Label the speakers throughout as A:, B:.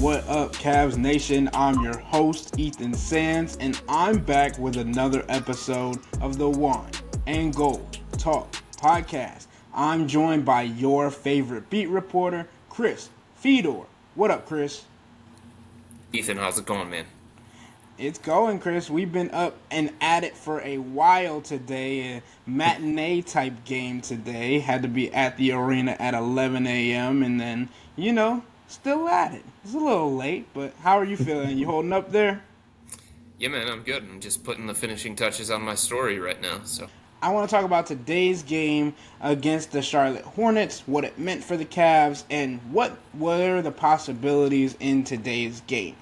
A: What up, Cavs Nation? I'm your host, Ethan Sands, and I'm back with another episode of the Wine and Gold Talk podcast. I'm joined by your favorite beat reporter, Chris Fedor. What up, Chris?
B: Ethan, how's it going, man?
A: It's going, Chris. We've been up and at it for a while today. A matinee type game today. Had to be at the arena at 11 a.m. and then, still at it. It's a little late, but how are you feeling? You holding up there?
B: Yeah, man, I'm good. I'm just putting the finishing touches on my story right now, so.
A: I want to talk about today's game against the Charlotte Hornets, what it meant for the Cavs, and what were the possibilities in today's game.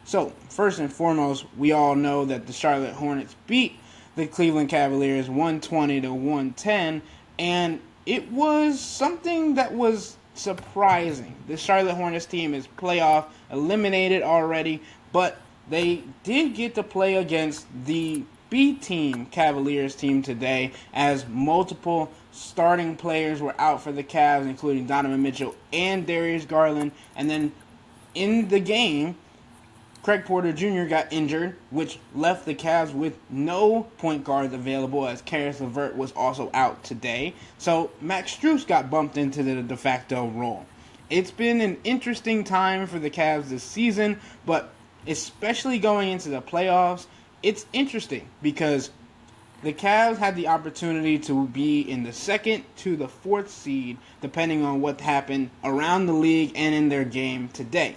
A: So, first and foremost, we all know that the Charlotte Hornets beat the Cleveland Cavaliers 120 to 110, and it was something that was surprising. The Charlotte Hornets team is playoff eliminated already, but they did get to play against the B team Cavaliers team today, as multiple starting players were out for the Cavs, including Donovan Mitchell and Darius Garland. And then in the game, Craig Porter Jr. got injured, which left the Cavs with no point guards available, as Caris LeVert was also out today. So Max Strus got bumped into the de facto role. It's been an interesting time for the Cavs this season, but especially going into the playoffs, it's interesting because the Cavs had the opportunity to be in the second to the fourth seed, depending on what happened around the league and in their game today.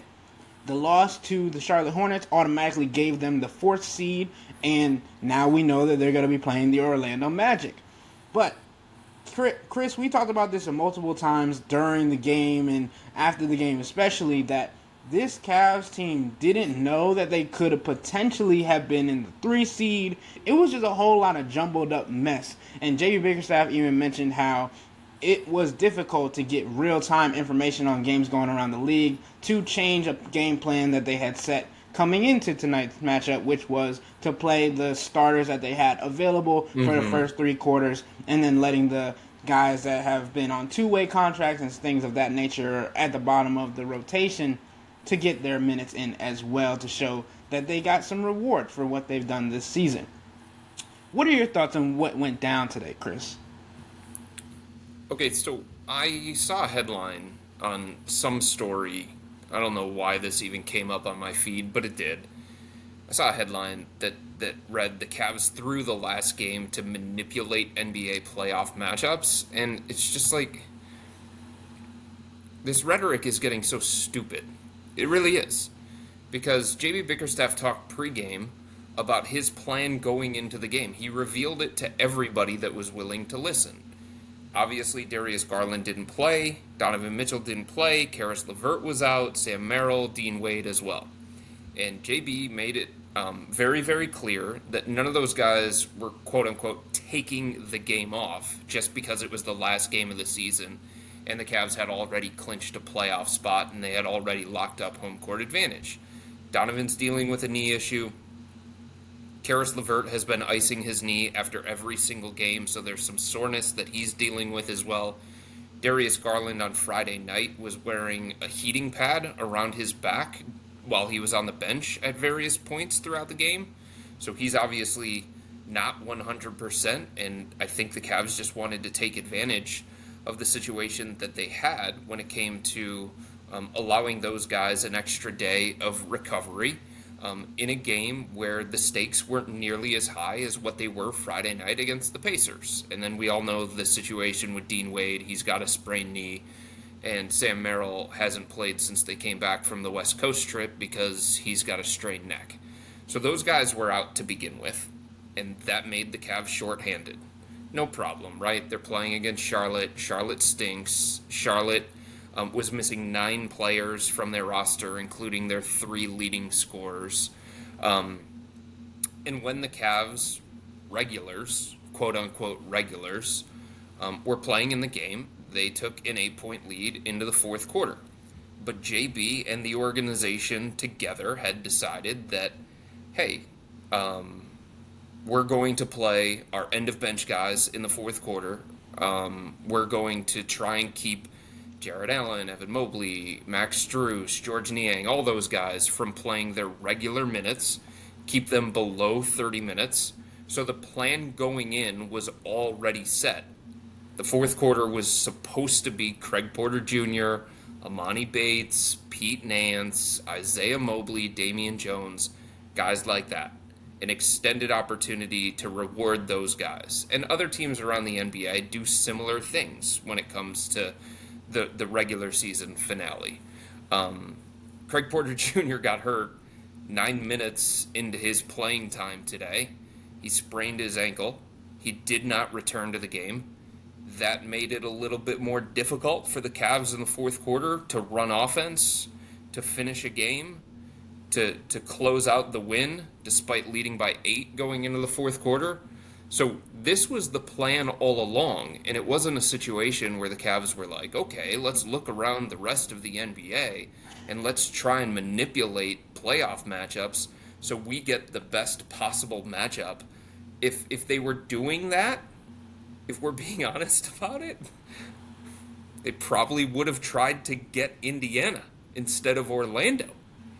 A: The loss to the Charlotte Hornets automatically gave them the fourth seed, and now we know that they're going to be playing the Orlando Magic. But, Chris, we talked about this multiple times during the game and after the game especially, that this Cavs team didn't know that they could have potentially have been in the 3 seed. It was just a whole lot of jumbled up mess. And J.B. Bickerstaff even mentioned how it was difficult to get real-time information on games going around the league to change a game plan that they had set coming into tonight's matchup, which was to play the starters that they had available for the first 3 quarters, and then letting the guys that have been on two-way contracts and things of that nature at the bottom of the rotation to get their minutes in as well, to show that they got some reward for what they've done this season. What are your thoughts on what went down today, Chris?
B: Okay, so I saw a headline on some story. I don't know why this even came up on my feed, but it did. I saw a headline that read, "The Cavs threw the last game to manipulate NBA playoff matchups," and it's just like, this rhetoric is getting so stupid. It really is. Because J.B. Bickerstaff talked pregame about his plan going into the game. He revealed it to everybody that was willing to listen. Obviously, Darius Garland didn't play, Donovan Mitchell didn't play, Caris LeVert was out, Sam Merrill, Dean Wade as well. And JB made it very, very clear that none of those guys were, quote-unquote, taking the game off just because it was the last game of the season and the Cavs had already clinched a playoff spot and they had already locked up home court advantage. Donovan's dealing with a knee issue. Caris LeVert has been icing his knee after every single game, so there's some soreness that he's dealing with as well. Darius Garland on Friday night was wearing a heating pad around his back while he was on the bench at various points throughout the game. So he's obviously not 100%, and I think the Cavs just wanted to take advantage of the situation that they had when it came to allowing those guys an extra day of recovery in a game where the stakes weren't nearly as high as what they were Friday night against the Pacers. And then we all know the situation with Dean Wade. He's got a sprained knee, and Sam Merrill hasn't played since they came back from the West Coast trip because he's got a strained neck. So those guys were out to begin with, and that made the Cavs shorthanded. No problem, right? They're playing against Charlotte. Charlotte stinks. Charlotte was missing 9 players from their roster, including their 3 leading scorers. And when the Cavs regulars, quote-unquote regulars, were playing in the game, they took an 8-point lead into the fourth quarter. But JB and the organization together had decided that, hey, we're going to play our end-of-bench guys in the fourth quarter. We're going to try and keep Jared Allen, Evan Mobley, Max Strus, George Niang, all those guys from playing their regular minutes, keep them below 30 minutes. So the plan going in was already set. The fourth quarter was supposed to be Craig Porter Jr., Amani Bates, Pete Nance, Isaiah Mobley, Damian Jones, guys like that. An extended opportunity to reward those guys. And other teams around the NBA do similar things when it comes to the regular season finale. Craig Porter Jr. got hurt 9 minutes into his playing time today. He sprained his ankle. He did not return to the game. That made it a little bit more difficult for the Cavs in the fourth quarter to run offense, to finish a game, to close out the win despite leading by 8 going into the fourth quarter. So this was the plan all along, and it wasn't a situation where the Cavs were like, okay, let's look around the rest of the NBA and let's try and manipulate playoff matchups so we get the best possible matchup. If they were doing that, if we're being honest about it, they probably would have tried to get Indiana instead of Orlando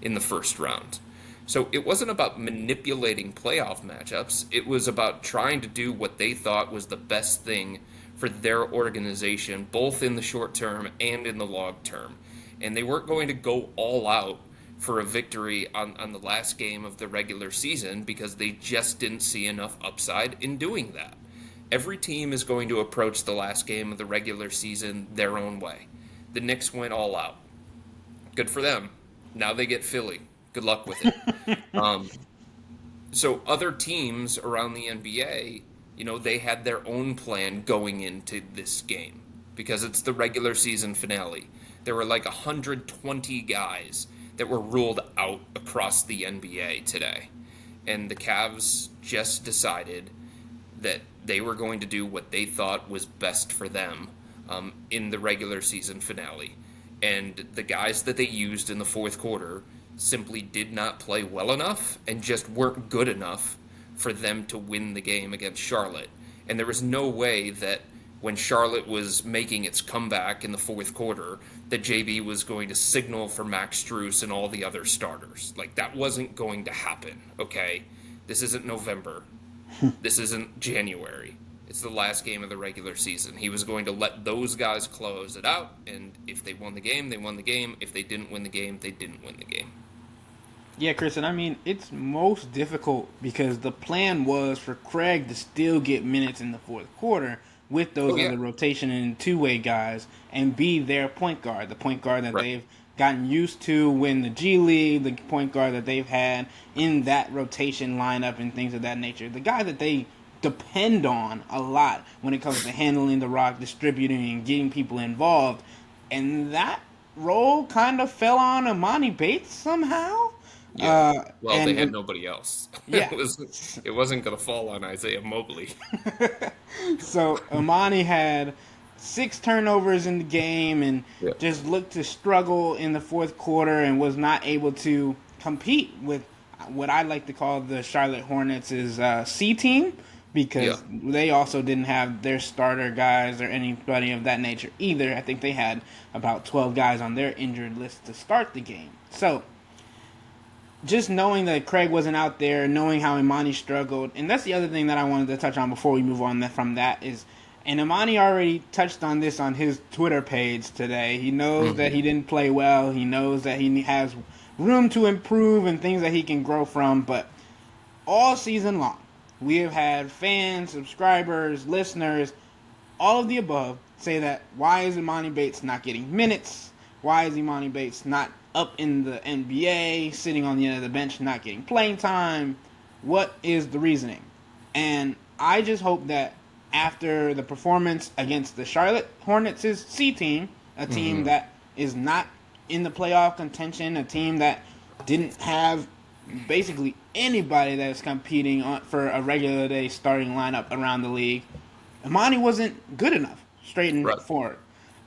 B: in the first round. So it wasn't about manipulating playoff matchups. It was about trying to do what they thought was the best thing for their organization, both in the short term and in the long term. And they weren't going to go all out for a victory on the last game of the regular season because they just didn't see enough upside in doing that. Every team is going to approach the last game of the regular season their own way. The Knicks went all out. Good for them. Now they get Philly. Good luck with it. So other teams around the NBA, they had their own plan going into this game because it's the regular season finale. There were like 120 guys that were ruled out across the NBA today. And the Cavs just decided that they were going to do what they thought was best for them in the regular season finale. And the guys that they used in the fourth quarter simply did not play well enough and just weren't good enough for them to win the game against Charlotte. And there was no way that when Charlotte was making its comeback in the fourth quarter that JB was going to signal for Max Strus and all the other starters. Like, that wasn't going to happen, okay? This isn't November. This isn't January. It's the last game of the regular season. He was going to let those guys close it out, and if they won the game, they won the game. If they didn't win the game, they didn't win the game.
A: Yeah, Chris, and I mean, it's most difficult because the plan was for Craig to still get minutes in the fourth quarter with those other rotation and two-way guys and be their point guard, the point guard that they've gotten used to win the G League, the point guard that they've had in that rotation lineup and things of that nature. The guy that they depend on a lot when it comes to handling the rock, distributing, and getting people involved. And that role kind of fell on Amani Bates somehow.
B: Yeah. They had nobody else.
A: Yeah.
B: It wasn't going to fall on Isaiah Mobley.
A: So Amani had 6 turnovers in the game and just looked to struggle in the fourth quarter and was not able to compete with what I like to call the Charlotte Hornets' C team, because they also didn't have their starter guys or anybody of that nature either. I think they had about 12 guys on their injured list to start the game. So just knowing that Craig wasn't out there, knowing how Imani struggled, and that's the other thing that I wanted to touch on before we move on from that is, and Imani already touched on this on his Twitter page today. He knows that he didn't play well. He knows that he has room to improve and things that he can grow from, but all season long, we have had fans, subscribers, listeners, all of the above say that why is Imani Bates not getting minutes? Why is Imani Bates not up in the NBA, sitting on the end of the bench, not getting playing time? What is the reasoning? And I just hope that after the performance against the Charlotte Hornets' C team, a team that is not in the playoff contention, a team that didn't have basically anybody that is competing for a regular day starting lineup around the league, Imani wasn't good enough, straight and forward.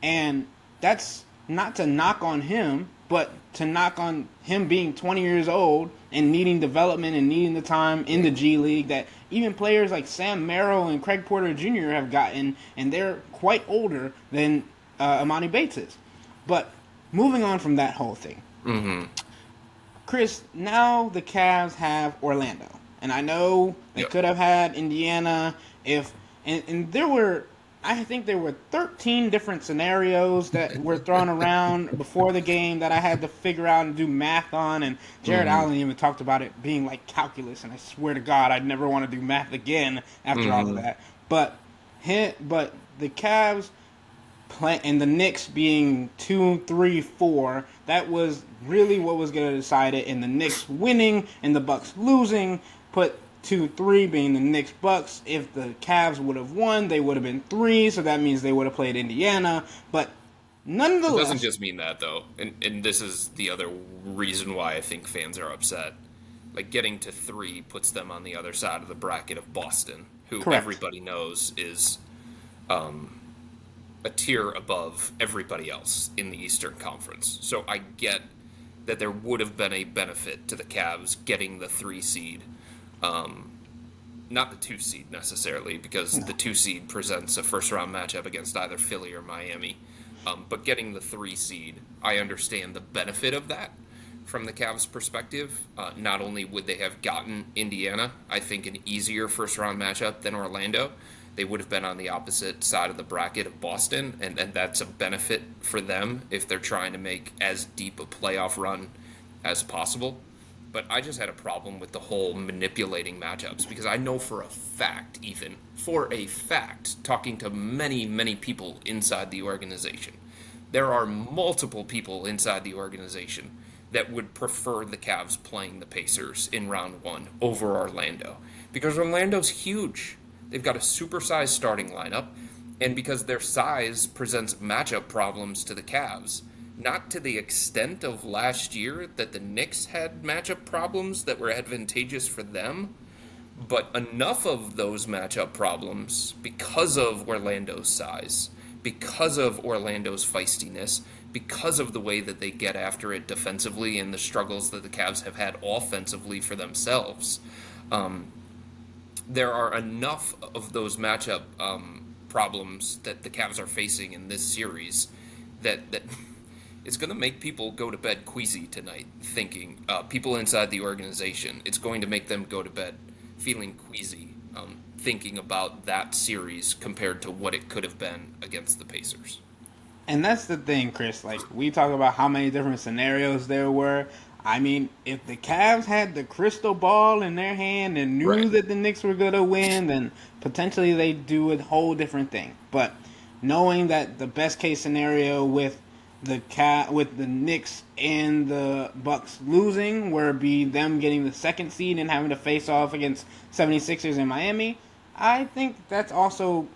A: And that's not to knock on him, but to knock on him being 20 years old and needing development and needing the time in the G League that even players like Sam Merrill and Craig Porter Jr. have gotten, and they're quite older than Imani Bates is. But moving on from that whole thing,
B: Mm-hmm.
A: Chris, now the Cavs have Orlando. And I know they
B: Yep.
A: could have had Indiana if and there were I think there were 13 different scenarios that were thrown around before the game that I had to figure out and do math on, and Jared
B: Mm-hmm.
A: Allen even talked about it being like calculus, and I swear to God I'd never want to do math again after all of
B: Mm-hmm.
A: that. But the Cavs play and the Knicks being 2, 3, 4. That was really what was going to decide it. And the Knicks winning and the Bucks losing put 2, 3 being the Knicks Bucks. If the Cavs would have won, they would have been 3. So that means they would have played Indiana. But
B: It doesn't
A: nonetheless,
B: just mean that though, and this is the other reason why I think fans are upset. Like getting to 3 puts them on the other side of the bracket of Boston, who
A: correct.
B: everybody knows is a tier above everybody else in the Eastern Conference. So I get that there would have been a benefit to the Cavs getting the 3 seed, not the 2 seed necessarily, because
A: No.
B: the 2 seed presents a first round matchup against either Philly or Miami. But getting the 3 seed, I understand the benefit of that from the Cavs' perspective. Not only would they have gotten Indiana, I think an easier first round matchup than Orlando, they would have been on the opposite side of the bracket of Boston, and that's a benefit for them if they're trying to make as deep a playoff run as possible. But I just had a problem with the whole manipulating matchups because I know for a fact, even for a fact, talking to many, many people inside the organization, there are multiple people inside the organization that would prefer the Cavs playing the Pacers in round 1 over Orlando because Orlando's huge. They've got a supersized starting lineup, and because their size presents matchup problems to the Cavs, not to the extent of last year that the Knicks had matchup problems that were advantageous for them, but enough of those matchup problems because of Orlando's size, because of Orlando's feistiness, because of the way that they get after it defensively and the struggles that the Cavs have had offensively for themselves. There are enough of those matchup problems that the Cavs are facing in this series that it's going to make people go to bed queasy tonight. Thinking people inside the organization, it's going to make them go to bed feeling queasy, thinking about that series compared to what it could have been against the Pacers.
A: And that's the thing, Chris. Like, we talk about how many different scenarios there were. I mean, if the Cavs had the crystal ball in their hand and knew
B: Right.
A: that the Knicks were going to win, then potentially they'd do a whole different thing. But knowing that the best case scenario with with the Knicks and the Bucks losing would be them getting the second seed and having to face off against 76ers in Miami, I think that's also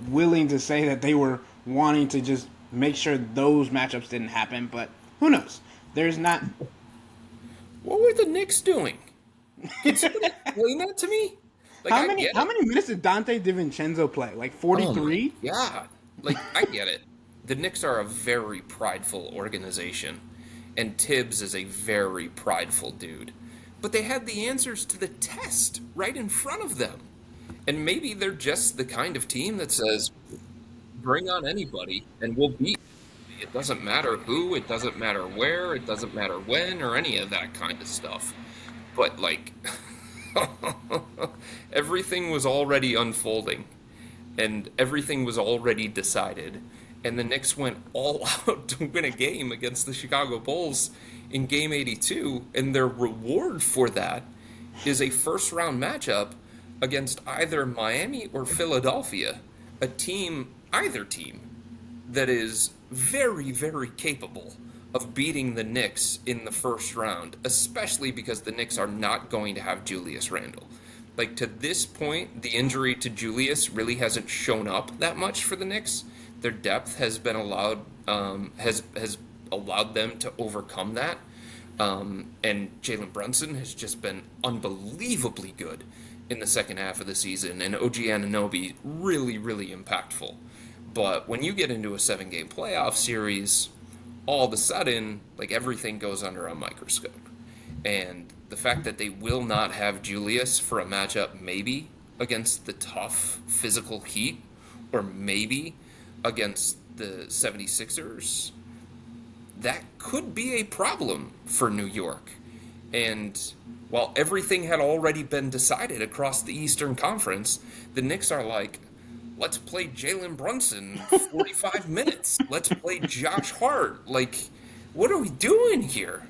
A: willing to say that they were wanting to just make sure those matchups didn't happen, but who knows? There's not.
B: What were the Knicks doing? Can somebody explain that to me? Like,
A: How
B: I
A: many
B: get
A: how
B: it.
A: many minutes did Dante DiVincenzo play? Like
B: Oh my
A: 43?
B: God. Like, I get it. The Knicks are a very prideful organization, and Tibbs is a very prideful dude. But they had the answers to the test right in front of them. And maybe they're just the kind of team that says, bring on anybody and we'll beat. It doesn't matter who, it doesn't matter where, it doesn't matter when, or any of that kind of stuff. But, like, everything was already unfolding and everything was already decided. And the Knicks went all out to win a game against the Chicago Bulls in Game 82, and their reward for that is a first round matchup against either Miami or Philadelphia, either team, that is very, very capable of beating the Knicks in the first round, especially because the Knicks are not going to have Julius Randle. Like, to this point, the injury to Julius really hasn't shown up that much for the Knicks. Their depth has been has allowed them to overcome that. And Jalen Brunson has just been unbelievably good in the second half of the season, and OG Anunoby really, really impactful. But when you get into a 7 game playoff series, all of a sudden, like, everything goes under a microscope. And the fact that they will not have Julius for a matchup maybe against the tough physical Heat or maybe against the 76ers, that could be a problem for New York. And while everything had already been decided across the Eastern Conference, the Knicks are like, let's play Jalen Brunson 45 minutes. Let's play Josh Hart. Like, what are we doing here?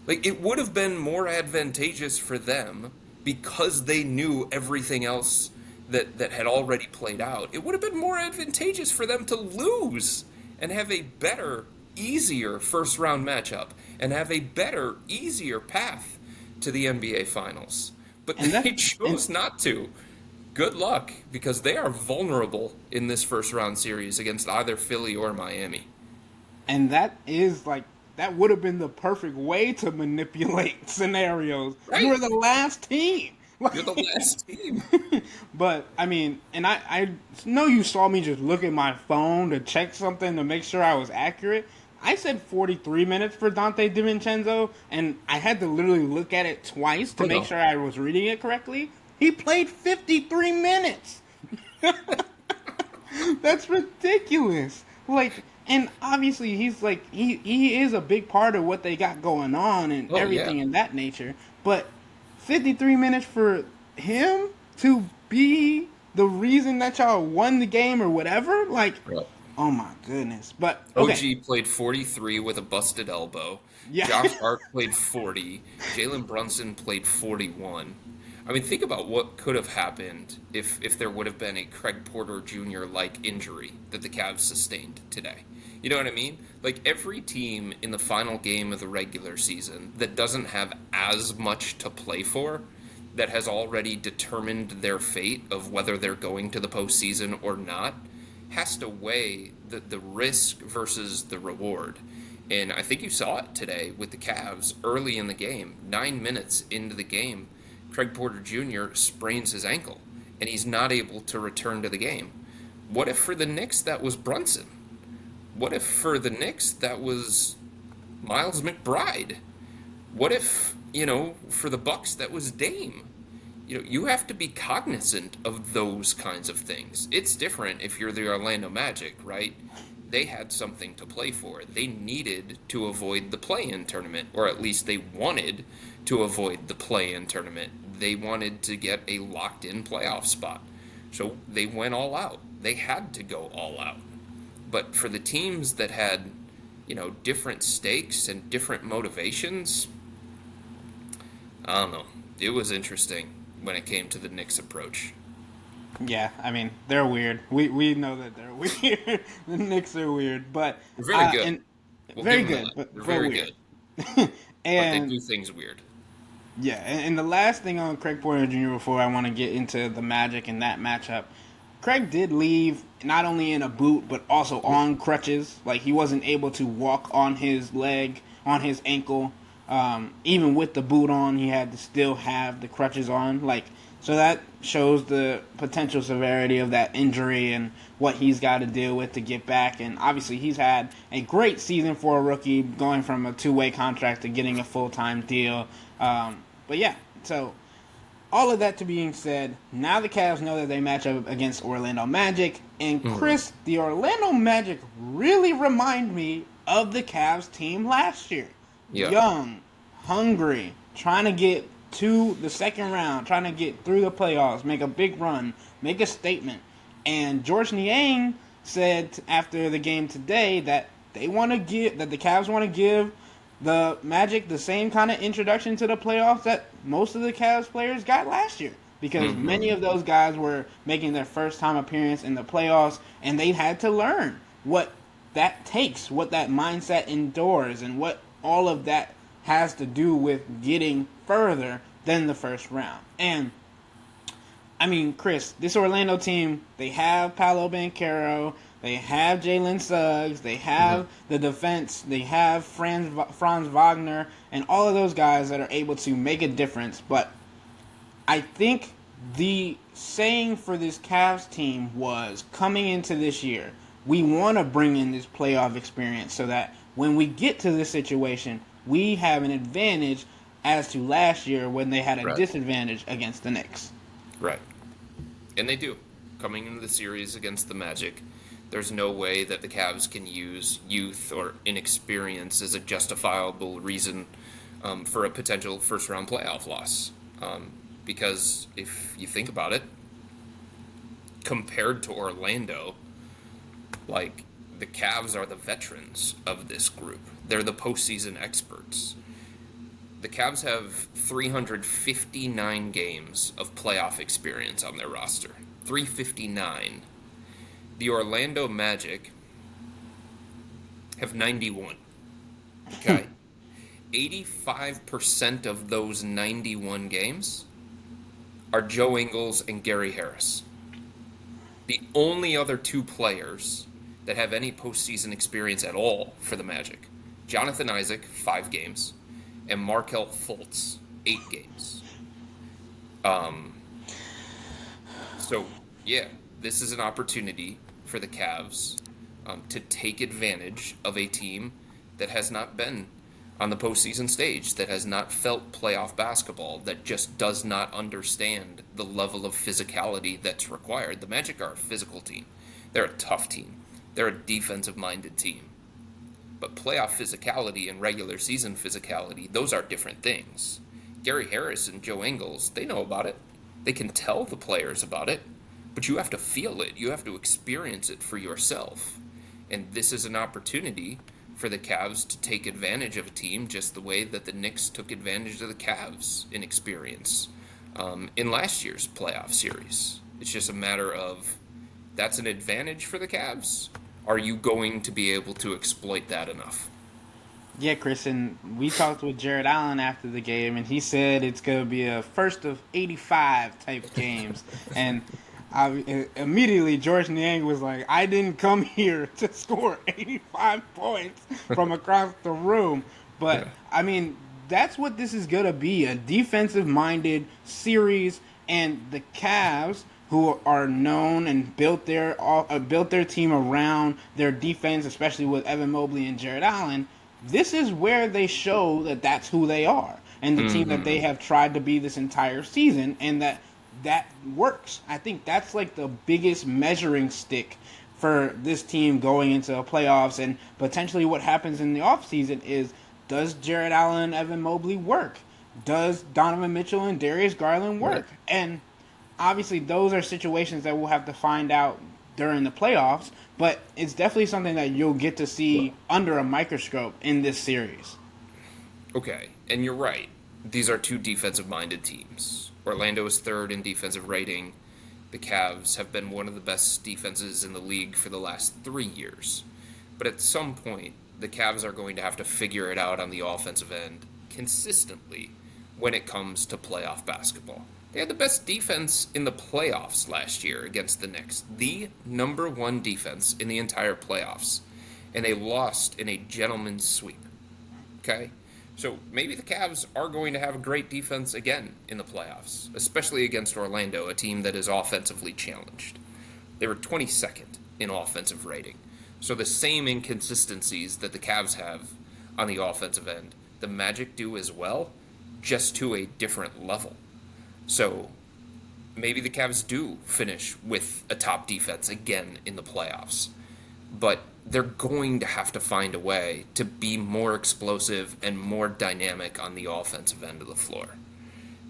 B: Like, it would have been more advantageous for them because they knew everything else that had already played out. It would have been more advantageous for them to lose and have a better, easier first round matchup and have a better, easier path to the NBA Finals. But
A: And
B: they
A: that
B: chose not to. Good luck, because they are vulnerable in this first round series against either Philly or Miami.
A: and that is like that would have been the perfect way to manipulate scenarios. You were
B: Right?
A: the last team.
B: You're the last team.
A: But I mean, and I know you saw me just look at my phone to check something to make sure I was accurate. I said 43 minutes for Dante DiVincenzo, and I had to literally look at it twice to
B: Oh
A: make
B: no.
A: sure I was reading it correctly. He played 53 minutes. That's ridiculous. Like, and obviously he's like he is a big part of what they got going on and
B: Oh yeah.
A: everything in that nature. But 53 minutes for him to be the reason that y'all won the game or whatever, like,
B: Right.
A: oh my goodness. But okay,
B: OG played 43 with a busted elbow.
A: yeah,
B: Josh Hart played 40. Jalen Brunson played 41. I mean, think about what could have happened if there would have been a Craig Porter Jr. like injury that the Cavs sustained today. You know what I mean? Like every team in the final game of the regular season that doesn't have as much to play for, that has already determined their fate of whether they're going to the postseason or not, has to weigh the risk versus the reward. And I think you saw it today with the Cavs early in the game. 9 minutes into the game, Craig Porter Jr. sprains his ankle, and he's not able to return to the game. What if for the Knicks that was Brunson? What if for the Knicks that was Miles McBride? What if, for the Bucks that was Dame? You have to be cognizant of those kinds of things. It's different if you're the Orlando Magic, right? They had something to play for. They needed to avoid the play-in tournament, or at least they wanted to avoid the play-in tournament. They wanted to get a locked-in playoff spot. So they went all out. They had to go all out. But for the teams that had, different stakes and different motivations, I don't know. It was interesting when it came to the Knicks' approach.
A: yeah. I mean, they're weird. We know that they're weird. The Knicks are weird, but
B: They're very good.
A: and
B: We'll
A: very
B: give them
A: good,
B: that.
A: but
B: They're
A: very
B: very
A: weird.
B: good. But they
A: And
B: do things weird.
A: yeah, and the last thing on Craig Porter Jr. before I want to get into the Magic and that matchup, Craig did leave not only in a boot but also on crutches. Like he wasn't able to walk on his leg, on his ankle. Even with the boot on, he had to still have the crutches on. Like so that shows the potential severity of that injury and what he's got to deal with to get back. And obviously, he's had a great season for a rookie, going from a two-way contract to getting a full-time deal. But yeah, so all of that to being said, now the Cavs know that they match up against Orlando Magic. And Chris, the Orlando Magic really remind me of the Cavs team last year.
B: Yeah.
A: Young, hungry, trying to get to the second round, trying to get through the playoffs, make a big run, make a statement. And George Niang said after the game today that the Cavs want to give the Magic the same kind of introduction to the playoffs that most of the Cavs players got last year. Because many of those guys were making their first time appearance in the playoffs, and they had to learn what that takes, what that mindset endures, and what all of that has to do with getting further than the first round. And I mean, Chris, this Orlando team, they have Paolo Banchero, they have Jalen Suggs, they have the defense, they have Franz Wagner, and all of those guys that are able to make a difference. But I think the saying for this Cavs team was coming into this year, we want to bring in this playoff experience so that when we get to this situation, we have an advantage as to last year when they had a
B: Right.
A: disadvantage against the Knicks.
B: Right. And they do. Coming into the series against the Magic, There's no way that the Cavs can use youth or inexperience as a justifiable reason for a potential first round playoff loss. Because if you think about it, compared to Orlando, like, the Cavs are the veterans of this group. They're the postseason experts. The Cavs have 359 games of playoff experience on their roster. 359. The Orlando Magic have 91. Okay? 85% of those 91 games are Joe Ingles and Gary Harris. The only other two players that have any postseason experience at all for the Magic: Jonathan Isaac, 5 games, and Markelle Fultz, 8 games. So, yeah, this is an opportunity for the Cavs to take advantage of a team that has not been on the postseason stage, that has not felt playoff basketball, that just does not understand the level of physicality that's required. The Magic are a physical team. They're a tough team. They're a defensive-minded team. But playoff physicality and regular season physicality, those are different things. Gary Harris and Joe Ingles, they know about it. They can tell the players about it, but you have to feel it. You have to experience it for yourself. And this is an opportunity for the Cavs to take advantage of a team just the way that the Knicks took advantage of the Cavs in experience in last year's playoff series. It's just a matter of, that's an advantage for the Cavs. Are you going to be able to exploit that enough?
A: Yeah, Chris, and we talked with Jared Allen after the game, and he said it's going to be a first of 85 type games. And immediately George Niang was like, I didn't come here to score 85 points from across the room. But, I mean, that's what this is going to be, a defensive-minded series, and the Cavs, who are known and built their team around their defense, especially with Evan Mobley and Jared Allen, this is where they show that that's who they are, and the team that they have tried to be this entire season, and that works. I think that's like the biggest measuring stick for this team going into the playoffs, and potentially what happens in the offseason is, does Jared Allen and Evan Mobley work? Does Donovan Mitchell and Darius Garland work? Right. And obviously those are situations that we'll have to find out during the playoffs, but it's definitely something that you'll get to see under a microscope in this series.
B: Okay, and you're right. These are two defensive-minded teams. Orlando is third in defensive rating. The Cavs have been one of the best defenses in the league for the last 3 years. But at some point, the Cavs are going to have to figure it out on the offensive end consistently when it comes to playoff basketball. They had the best defense in the playoffs last year against the Knicks. The number one defense in the entire playoffs. And they lost in a gentleman's sweep. Okay? So maybe the Cavs are going to have a great defense again in the playoffs, especially against Orlando, a team that is offensively challenged. They were 22nd in offensive rating. So the same inconsistencies that the Cavs have on the offensive end, the Magic do as well, just to a different level. So maybe the Cavs do finish with a top defense again in the playoffs. But they're going to have to find a way to be more explosive and more dynamic on the offensive end of the floor.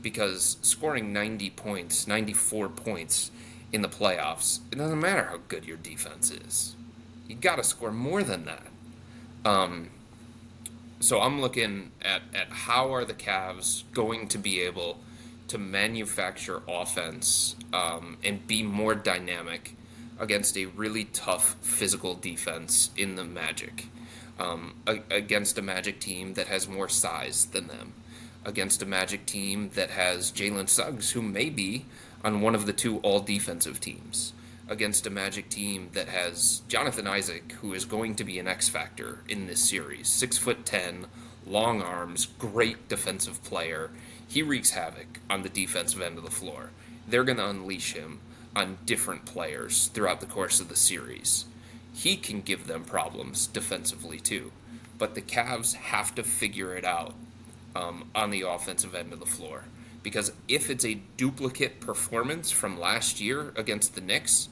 B: Because scoring 90 points, 94 points in the playoffs, it doesn't matter how good your defense is. You got to score more than that. So I'm looking at how are the Cavs going to be able to manufacture offense and be more dynamic against a really tough physical defense in the Magic, against a Magic team that has more size than them, against a Magic team that has Jalen Suggs, who may be on one of the two all-defensive teams, against a Magic team that has Jonathan Isaac, who is going to be an X-factor in this series. 6'10", long arms, great defensive player. He wreaks havoc on the defensive end of the floor. They're going to unleash him on different players throughout the course of the series. He can give them problems defensively too, but the Cavs have to figure it out on the offensive end of the floor, because if it's a duplicate performance from last year against the Knicks,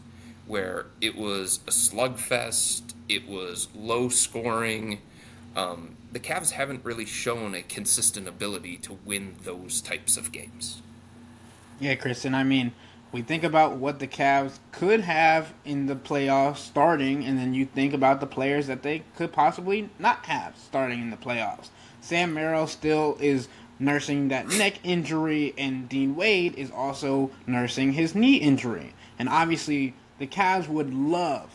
B: where it was a slugfest, it was low scoring. The Cavs haven't really shown a consistent ability to win those types of games.
A: Yeah, Kristen. I mean, we think about what the Cavs could have in the playoffs starting, and then you think about the players that they could possibly not have starting in the playoffs. Sam Merrill still is nursing that neck injury, and Dean Wade is also nursing his knee injury. And obviously, the Cavs would love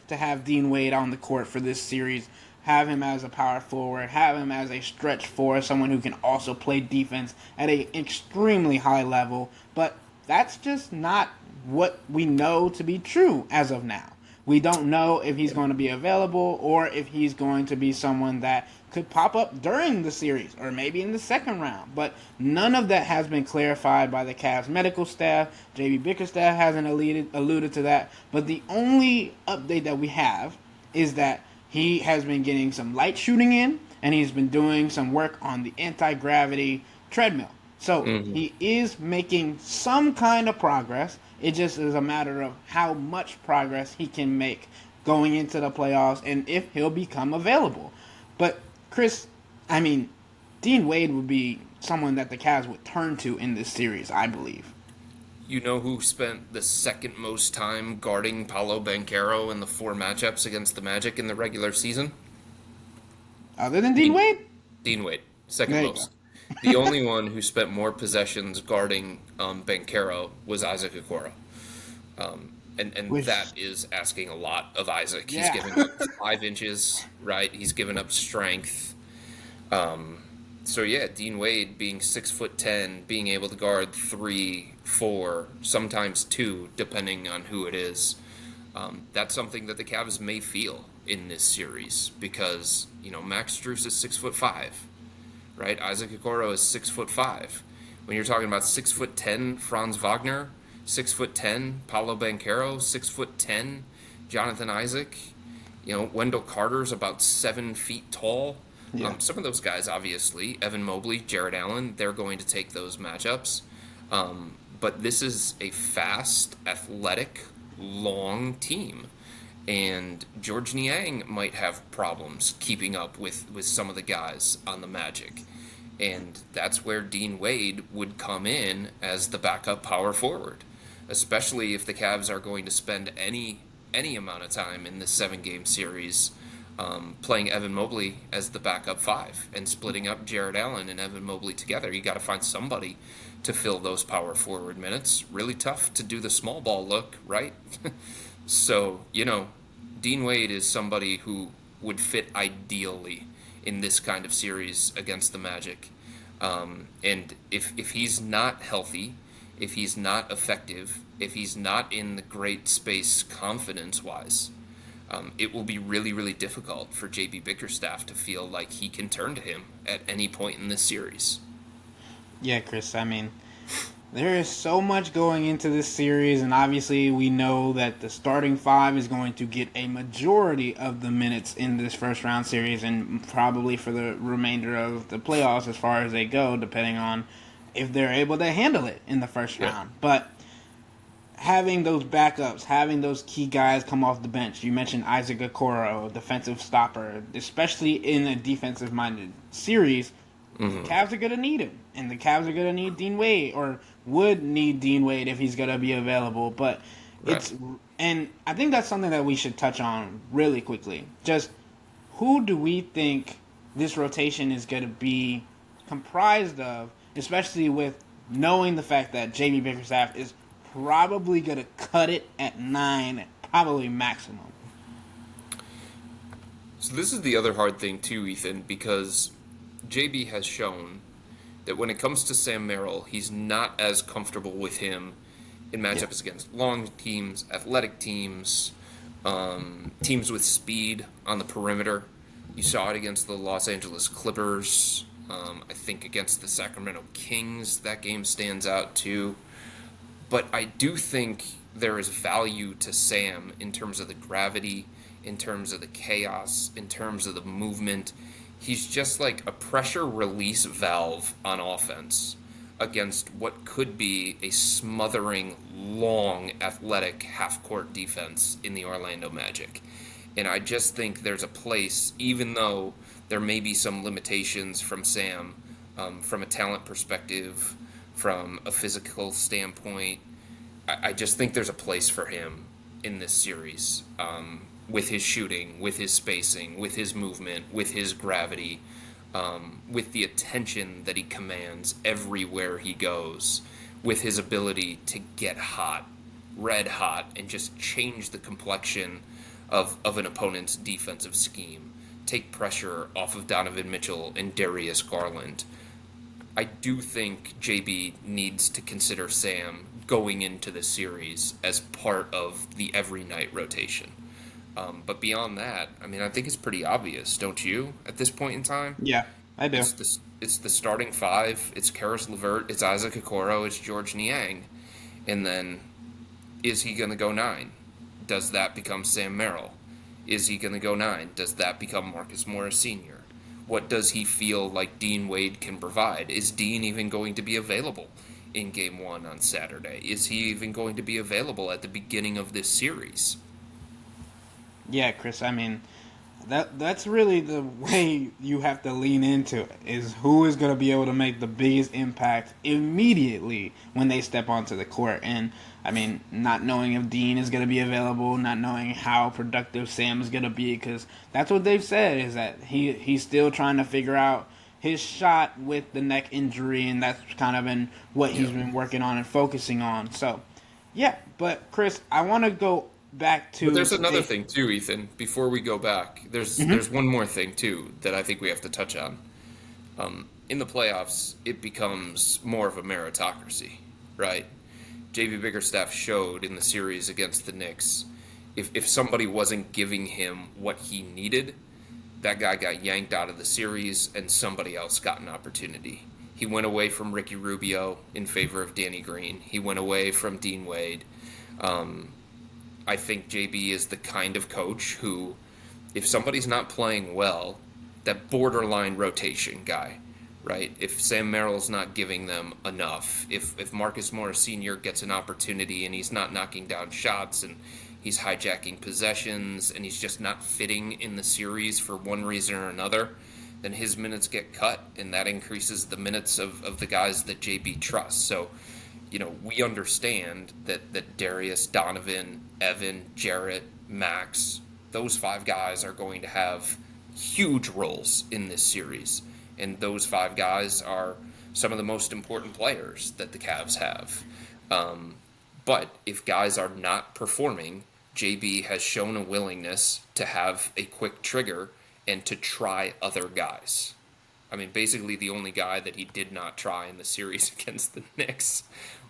A: to have Dean Wade on the court for this series, have him as a power forward, have him as a stretch four, someone who can also play defense at an extremely high level. But that's just not what we know to be true as of now. We don't know if he's going to be available or if he's going to be someone that could pop up during the series or maybe in the second round. But none of that has been clarified by the Cavs medical staff. JB Bickerstaff hasn't alluded to that. But the only update that we have is that he has been getting some light shooting in, and he's been doing some work on the anti-gravity treadmill. So he is making some kind of progress. It just is a matter of how much progress he can make going into the playoffs and if he'll become available. But, Chris, I mean, Dean Wade would be someone that the Cavs would turn to in this series, I believe.
B: You know who spent the second most time guarding Paolo Banchero in the 4 matchups against the Magic in the regular season?
A: Other than Dean Wade?
B: Dean Wade, second
A: There you
B: most. The only one who spent more possessions guarding Banchero was Isaac Okoro. And
A: Which,
B: that is asking a lot of Isaac. He's
A: yeah.
B: giving up 5 inches, right? He's given up strength. So yeah, Dean Wade being 6'10", being able to guard 3, 4, sometimes 2, depending on who it is. That's something that the Cavs may feel in this series because Max Strus is 6'5", right? Isaac Okoro is 6'5". When you're talking about 6'10" Franz Wagner, 6'10" Paolo Banchero, 6'10" Jonathan Isaac, Wendell Carter's about 7 feet tall.
A: Yeah.
B: Some of those guys, obviously, Evan Mobley, Jared Allen, they're going to take those matchups. But this is a fast, athletic, long team. And George Niang might have problems keeping up with some of the guys on the Magic. And that's where Dean Wade would come in as the backup power forward, especially if the Cavs are going to spend any amount of time in this 7-game series playing Evan Mobley as the backup 5 and splitting up Jared Allen and Evan Mobley together. You got to find somebody to fill those power forward minutes. Really tough to do the small ball look, right? So, Dean Wade is somebody who would fit ideally in this kind of series against the Magic. And if he's not healthy, if he's not effective, if he's not in the great space confidence-wise, it will be really, really difficult for JB Bickerstaff to feel like he can turn to him at any point in this series.
A: Yeah, Chris, I mean, there is so much going into this series, and obviously we know that the starting 5 is going to get a majority of the minutes in this first round series and probably for the remainder of the playoffs as far as they go, depending on if they're able to handle it in the first round. But having those backups, having those key guys come off the bench. You mentioned Isaac Okoro, defensive stopper, especially in a defensive-minded series. The Cavs are going to need him, and the Cavs are going to need Dean Wade, or would need Dean Wade if he's going to be available. But and I think that's something that we should touch on really quickly. Just who do we think this rotation is going to be comprised of, especially with knowing the fact that Jamie Bickerstaff is probably going to cut it at 9, probably maximum.
B: So this is the other hard thing too, Ethan, because JB has shown that when it comes to Sam Merrill, he's not as comfortable with him in matchups against long teams, athletic teams, teams with speed on the perimeter. You saw it against the Los Angeles Clippers. I think against the Sacramento Kings, that game stands out too. But I do think there is value to Sam in terms of the gravity, in terms of the chaos, in terms of the movement. He's just like a pressure release valve on offense. against what could be a smothering, long, athletic half-court defense in the Orlando Magic. And I just think there's a place, even though there may be some limitations from Sam, from a talent perspective, from a physical standpoint, I just think there's a place for him in this series, with his shooting, with his spacing, with his movement, with his gravity, with the attention that he commands everywhere he goes, with his ability to get hot, red hot, and just change the complexion of an opponent's defensive scheme, take pressure off of Donovan Mitchell and Darius Garland. I do think JB needs to consider Sam going into the series as part of the every night rotation. But beyond that, I mean, I think it's pretty obvious, don't you? At this point in time,
A: Yeah, I do.
B: it's the starting five. It's Karis LeVert. It's Isaac Okoro. It's George Niang, and then is he going to go 9? Does that become Sam Merrill? Is he going to go 9? Does that become Marcus Morris Sr.? What does he feel like Dean Wade can provide? Is Dean even going to be available in Game 1 on Saturday? Is he even going to be available at the beginning of this series?
A: Yeah, Chris, I mean, that's really the way you have to lean into it, is who is going to be able to make the biggest impact immediately when they step onto the court. And, I mean, not knowing if Dean is going to be available, not knowing how productive Sam is going to be, because that's what they've said, is that he's still trying to figure out his shot with the neck injury, and that's kind of been what he's been working on and focusing on. So, yeah, but, Chris, I want to go back to...
B: But there's another thing too, Ethan. Before we go back, there's one more thing too that I think we have to touch on. In the playoffs, it becomes more of a meritocracy, right? JB Bickerstaff showed in the series against the Knicks, if somebody wasn't giving him what he needed, that guy got yanked out of the series and somebody else got an opportunity. He went away from Ricky Rubio in favor of Danny Green. He went away from Dean Wade. I think JB is the kind of coach who, if somebody's not playing well, that borderline rotation guy, right? If Sam Merrill's not giving them enough, if Marcus Morris Sr. gets an opportunity and he's not knocking down shots and he's hijacking possessions and he's just not fitting in the series for one reason or another, then his minutes get cut, and that increases the minutes of the guys that JB trusts. So, you know, we understand that Darius, Donovan, Evan, Jarrett, Max, those 5 guys are going to have huge roles in this series. And those 5 guys are some of the most important players that the Cavs have. But if guys are not performing, JB has shown a willingness to have a quick trigger and to try other guys. I mean, basically the only guy that he did not try in the series against the Knicks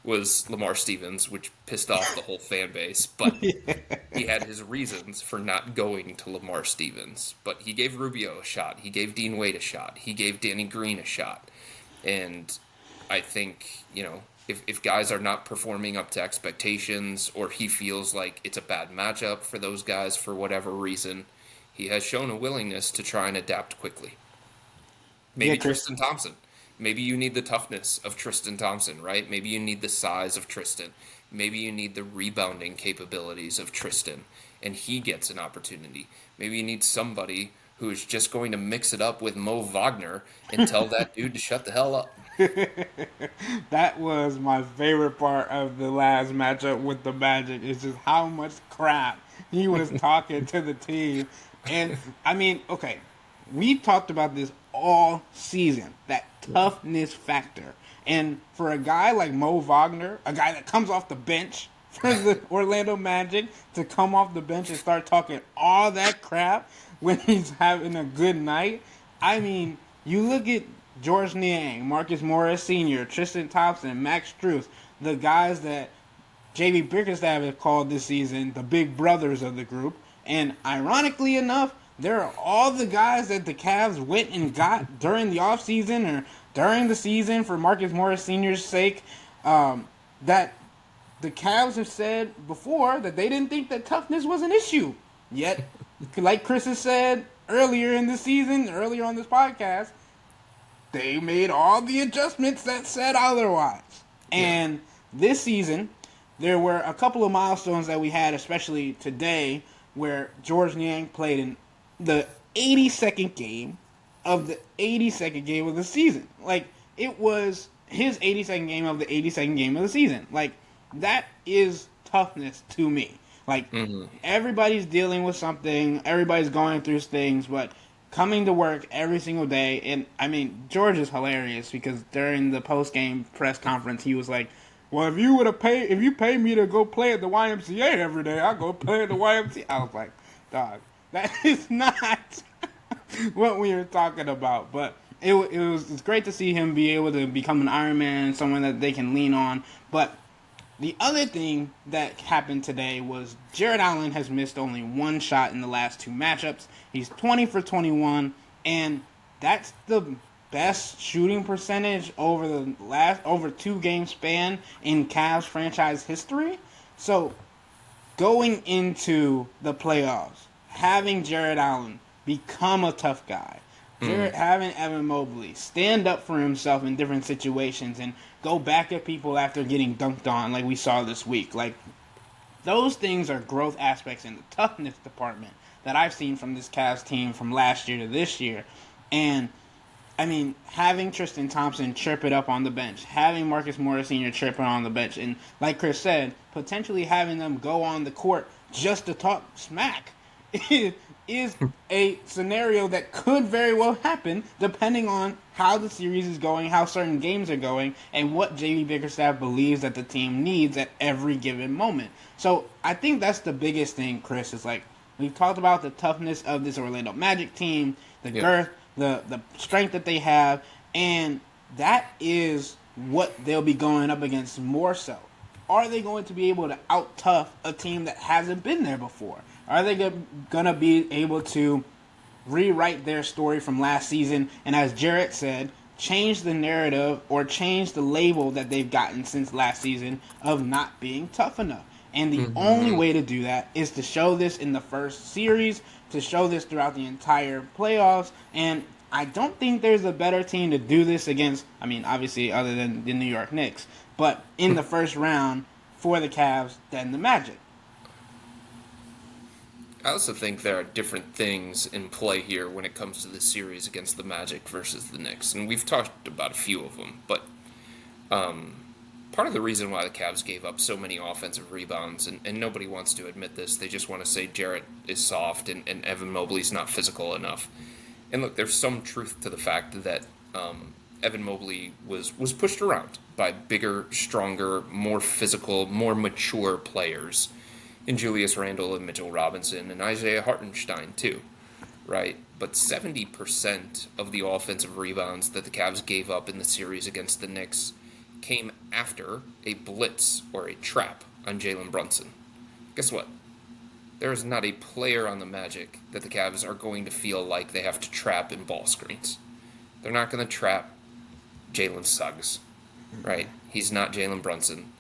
B: was Lamar Stevens, which pissed off the whole fan base. But he had his reasons for not going to Lamar Stevens. But he gave Rubio a shot. He gave Dean Wade a shot. He gave Danny Green a shot. And I think, you know, if guys are not performing up to expectations, or he feels like it's a bad matchup for those guys for whatever reason, he has shown a willingness to try and adapt quickly. Maybe Tristan Thompson. Maybe you need the toughness of Tristan Thompson, right? Maybe you need the size of Tristan. Maybe you need the rebounding capabilities of Tristan, and he gets an opportunity. Maybe you need somebody who is just going to mix it up with Mo Wagner and tell that dude to shut the hell up.
A: That was my favorite part of the last matchup with the Magic, is just how much crap he was talking to the team. And, I mean, okay, we talked about this all season, that toughness factor. And for a guy like Mo Wagner, a guy that comes off the bench for the Orlando Magic, to come off the bench and start talking all that crap when he's having a good night, I mean, you look at George Niang, Marcus Morris Sr., Tristan Thompson, Max Strus, the guys that J.B. Bickerstaff has called this season the big brothers of the group. And ironically enough, they're all the guys that the Cavs went and got during the offseason or during the season for Marcus Morris Sr.'s sake, that the Cavs have said before that they didn't think that toughness was an issue. Yet, like Chris has said earlier in the season, earlier on this podcast, they made all the adjustments that said otherwise. And this season, there were a couple of milestones that we had, especially today, where George Niang played in the 82nd game of the 82nd game of the season. Like, it was his 82nd game of the 82nd game of the season. Like, that is toughness to me. Like, everybody's dealing with something, everybody's going through things, but coming to work every single day, and I mean, George is hilarious because during the post-game press conference, he was like, well, if you paid me to go play at the YMCA every day, I'll go play at the YMCA. I was like, dog, that is not what we were talking about. But it's great to see him be able to become an Iron Man, someone that they can lean on. But the other thing that happened today was Jared Allen has missed only one shot in the last two matchups. He's 20 for 21, and that's the best shooting percentage over 2 game span in Cavs franchise history. So going into the playoffs, having Jared Allen become a tough guy, having Evan Mobley stand up for himself in different situations and go back at people after getting dunked on like we saw this week. Like, those things are growth aspects in the toughness department that I've seen from this Cavs team from last year to this year. And I mean, having Tristan Thompson chirp it up on the bench, having Marcus Morris Sr. chirp it on the bench, and like Chris said, potentially having them go on the court just to talk smack is a scenario that could very well happen depending on how the series is going, how certain games are going, and what J.B. Bickerstaff believes that the team needs at every given moment. So I think that's the biggest thing, Chris, is like, we've talked about the toughness of this Orlando Magic team, the girth, the strength that they have, and that is what they'll be going up against more so. Are they going to be able to out-tough a team that hasn't been there before? Are they going to be able to rewrite their story from last season and, as Jarrett said, change the narrative or change the label that they've gotten since last season of not being tough enough? And the only way to do that is to show this in the first series, to show this throughout the entire playoffs. And I don't think there's a better team to do this against, I mean, obviously, other than the New York Knicks, but in the first round for the Cavs than the Magic.
B: I also think there are different things in play here when it comes to the series against the Magic versus the Knicks. And we've talked about a few of them, but part of the reason why the Cavs gave up so many offensive rebounds, and nobody wants to admit this, they just want to say Jarrett is soft and Evan Mobley's not physical enough. And look, there's some truth to the fact that Evan Mobley was pushed around by bigger, stronger, more physical, more mature players in Julius Randle and Mitchell Robinson and Isaiah Hartenstein too, right? But 70% of the offensive rebounds that the Cavs gave up in the series against the Knicks came after a blitz or a trap on Jalen Brunson. Guess what? There is not a player on the Magic that the Cavs are going to feel like they have to trap in ball screens. They're not going to trap Jalen Suggs, right? He's not Jalen Brunson.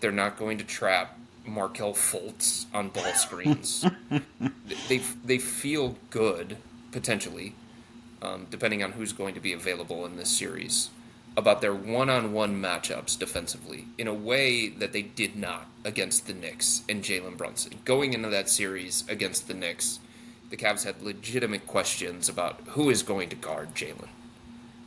B: They're not going to trap Markelle Fultz on ball screens. They feel good, potentially, depending on who's going to be available in this series, about their one-on-one matchups defensively in a way that they did not against the Knicks and Jalen Brunson. Going into that series against the Knicks, the Cavs had legitimate questions about who is going to guard Jalen.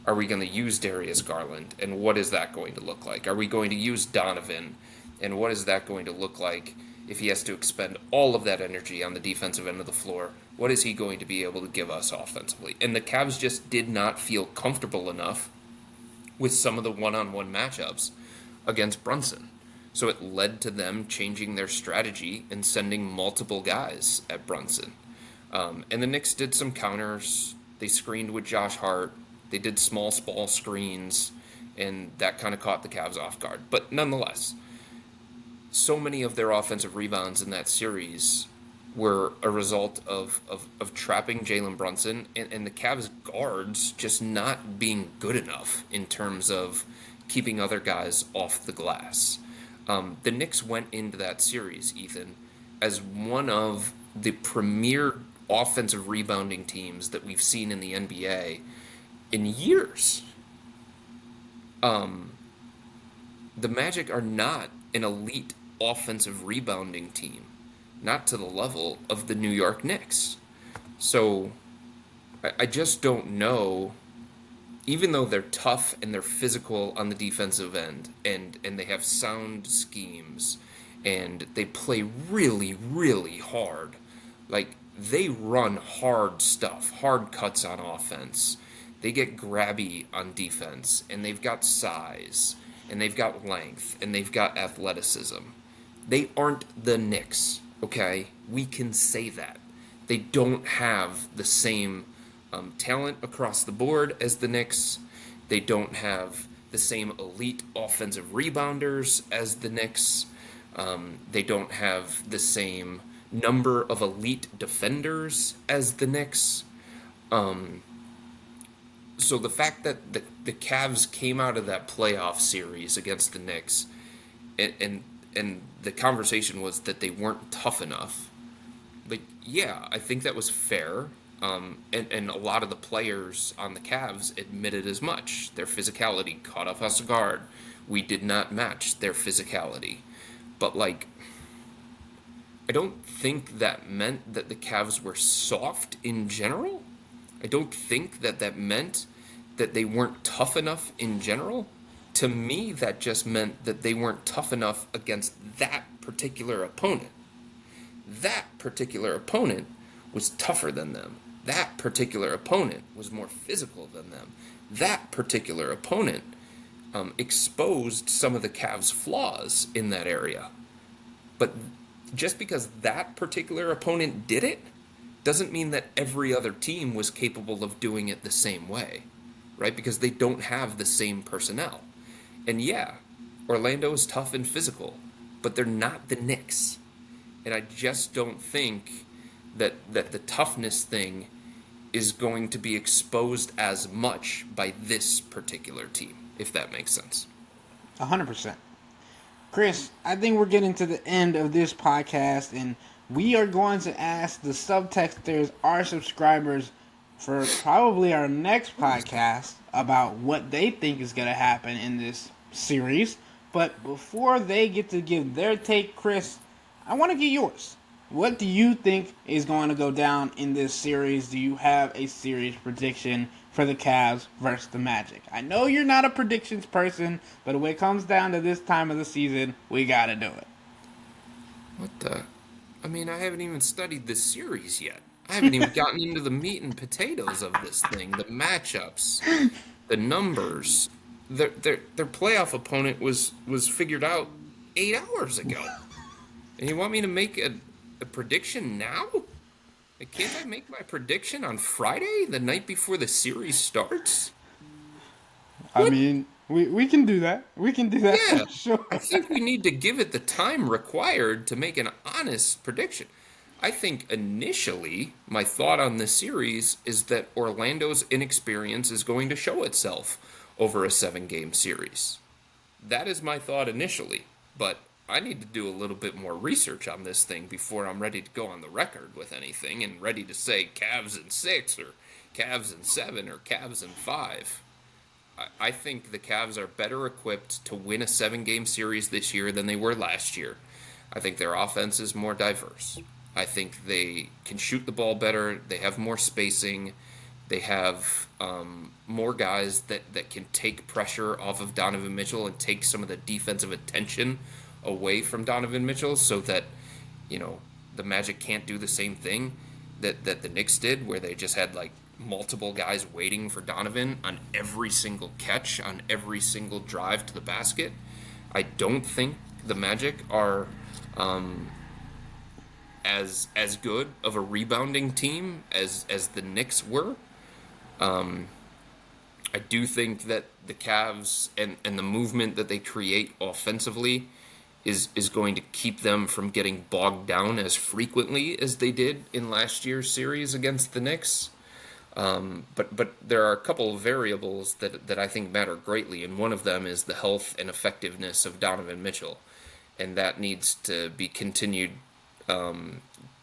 B: Are we going to use Darius Garland, and what is that going to look like? Are we going to use Donovan, and what is that going to look like if he has to expend all of that energy on the defensive end of the floor? What is he going to be able to give us offensively? And the Cavs just did not feel comfortable enough with some of the one-on-one matchups against Brunson. So it led to them changing their strategy and sending multiple guys at Brunson. And the Knicks did some counters. They screened with Josh Hart. They did small screens, and that kind of caught the Cavs off guard. But nonetheless, so many of their offensive rebounds in that series were a result of trapping Jalen Brunson and the Cavs guards just not being good enough in terms of keeping other guys off the glass. The Knicks went into that series, Ethan, as one of the premier offensive rebounding teams that we've seen in the NBA in years. The Magic are not an elite offensive rebounding team, not to the level of the New York Knicks. So I just don't know. Even though they're tough and they're physical on the defensive end, and they have sound schemes, and they play really, really hard. Like, they run hard stuff, hard cuts on offense. They get grabby on defense, and they've got size, and they've got length, and they've got athleticism. They aren't the Knicks, okay? We can say that. They don't have the same talent across the board as the Knicks. They don't have the same elite offensive rebounders as the Knicks. They don't have the same number of elite defenders as the Knicks. So the fact that the Cavs came out of that playoff series against the Knicks, and the conversation was that they weren't tough enough. Like, yeah, I think that was fair. And a lot of the players on the Cavs admitted as much. Their physicality caught off us guard. We did not match their physicality. But, like, I don't think that meant that the Cavs were soft in general. I don't think that that meant that they weren't tough enough in general. To me, that just meant that they weren't tough enough against that particular opponent. That particular opponent was tougher than them. That particular opponent was more physical than them. That particular opponent exposed some of the Cavs' flaws in that area. But just because that particular opponent did it, doesn't mean that every other team was capable of doing it the same way, right? Because they don't have the same personnel. And yeah, Orlando is tough and physical, but they're not the Knicks. And I just don't think that the toughness thing is going to be exposed as much by this particular team, if that makes sense.
A: 100%. Chris, I think we're getting to the end of this podcast, and we are going to ask the subtexters, our subscribers, for probably our next podcast about what they think is going to happen in this series. But before they get to give their take, Chris, I want to get yours. What do you think is going to go down in this series? Do you have a series prediction for the Cavs versus the Magic? I know you're not a predictions person, but when it comes down to this time of the season, we got to do it.
B: What the? I mean, I haven't even studied this series yet. I haven't even gotten into the meat and potatoes of this thing, the matchups, the numbers. Their playoff opponent was figured out 8 hours ago. And you want me to make a prediction now? Like, can't I make my prediction on Friday, the night before the series starts?
A: What? I mean, we can do that. We can do that
B: Yeah,
A: for sure.
B: I think we need to give it the time required to make an honest prediction. I think initially, my thought on this series is that Orlando's inexperience is going to show itself over a 7-game series. That is my thought initially, but I need to do a little bit more research on this thing before I'm ready to go on the record with anything and ready to say Cavs in 6 or Cavs in 7 or Cavs in 5. I think the Cavs are better equipped to win a 7-game series this year than they were last year. I think their offense is more diverse. I think they can shoot the ball better. They have more spacing. They have more guys that can take pressure off of Donovan Mitchell and take some of the defensive attention away from Donovan Mitchell so that, the Magic can't do the same thing that the Knicks did, where they just had, like, multiple guys waiting for Donovan on every single catch, on every single drive to the basket. I don't think the Magic are as good of a rebounding team as the Knicks were. I do think that the Cavs and the movement that they create offensively is going to keep them from getting bogged down as frequently as they did in last year's series against the Knicks. But there are a couple of variables that I think matter greatly, and one of them is the health and effectiveness of Donovan Mitchell, and that needs to be continued.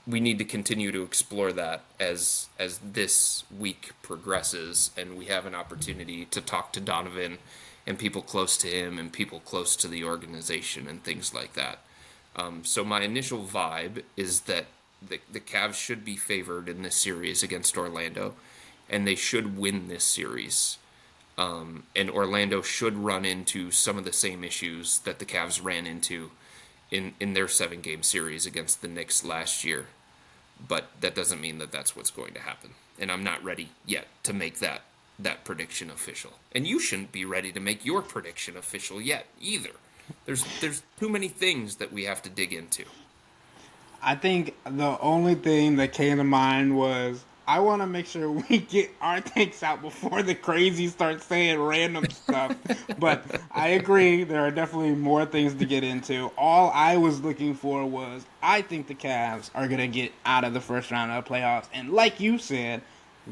B: We need to continue to explore that as this week progresses, and we have an opportunity to talk to Donovan and people close to him and people close to the organization and things like that. So my initial vibe is that the Cavs should be favored in this series against Orlando, and they should win this series. And Orlando should run into some of the same issues that the Cavs ran into in their 7-game series against the Knicks last year. But that doesn't mean that that's what's going to happen. And I'm not ready yet to make that prediction official. And you shouldn't be ready to make your prediction official yet either. There's too many things that we have to dig into.
A: I think the only thing that came to mind was I want to make sure we get our takes out before the crazy start saying random stuff. But I agree, there are definitely more things to get into. All I was looking for was I think the Cavs are going to get out of the first round of the playoffs. And like you said,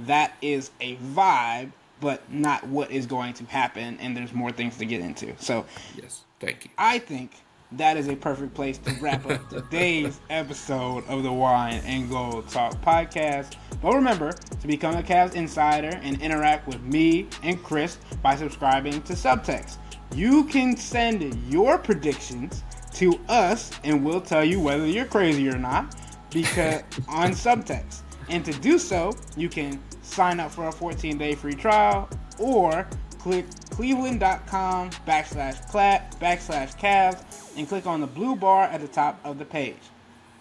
A: that is a vibe, but not what is going to happen. And there's more things to get into. So,
B: yes, thank you.
A: I think that is a perfect place to wrap up today's episode of the Wine and Gold Talk podcast. But remember to become a Cavs insider and interact with me and Chris by subscribing to Subtext. You can send your predictions to us and we'll tell you whether you're crazy or not because on Subtext. And to do so, you can sign up for a 14-day free trial or click cleveland.com /Cavs and click on the blue bar at the top of the page.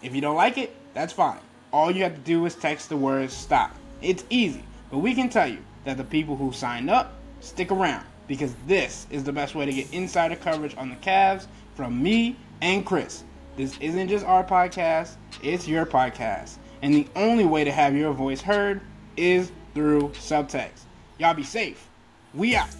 A: If you don't like it, that's fine. All you have to do is text the words stop. It's easy, but we can tell you that the people who signed up stick around because this is the best way to get insider coverage on the Cavs from me and Chris. This isn't just our podcast, it's your podcast. And the only way to have your voice heard is through Subtext. Y'all be safe. We out.